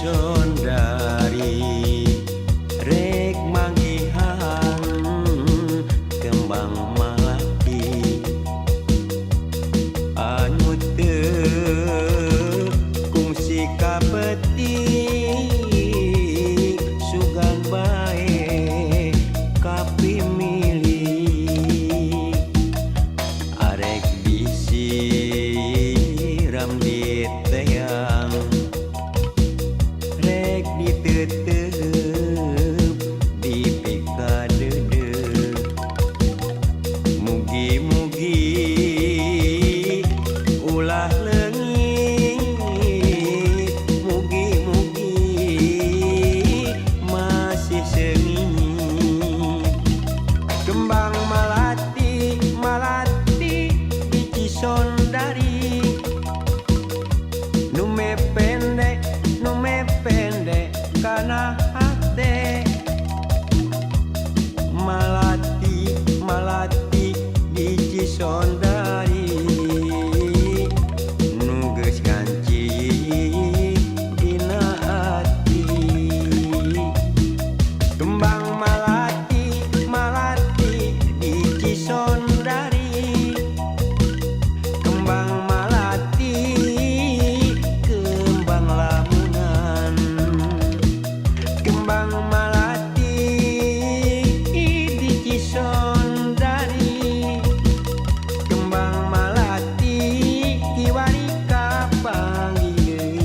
Sondari rek manggihan kembang malaki anu teu kungsi kapetik sugan bae kapimilih arek disiram di teang rek ditetep di pikadede mugi-mugi ulah leungit mugi-mugi masih sengit kembang malati malati di Sondari nume pendek kana hate malati malati di Sondari nu geus kanci dina ati kembang malati malati di Sondari kembang malati kembang lamunan kembang malati di Sondari kembang malati kiwari kapanggih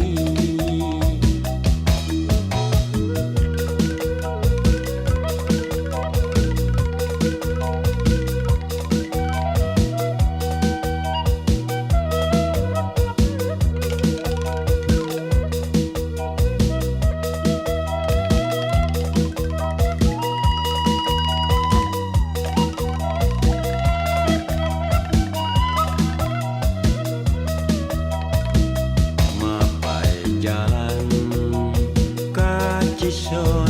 mapai jalan ka Sondari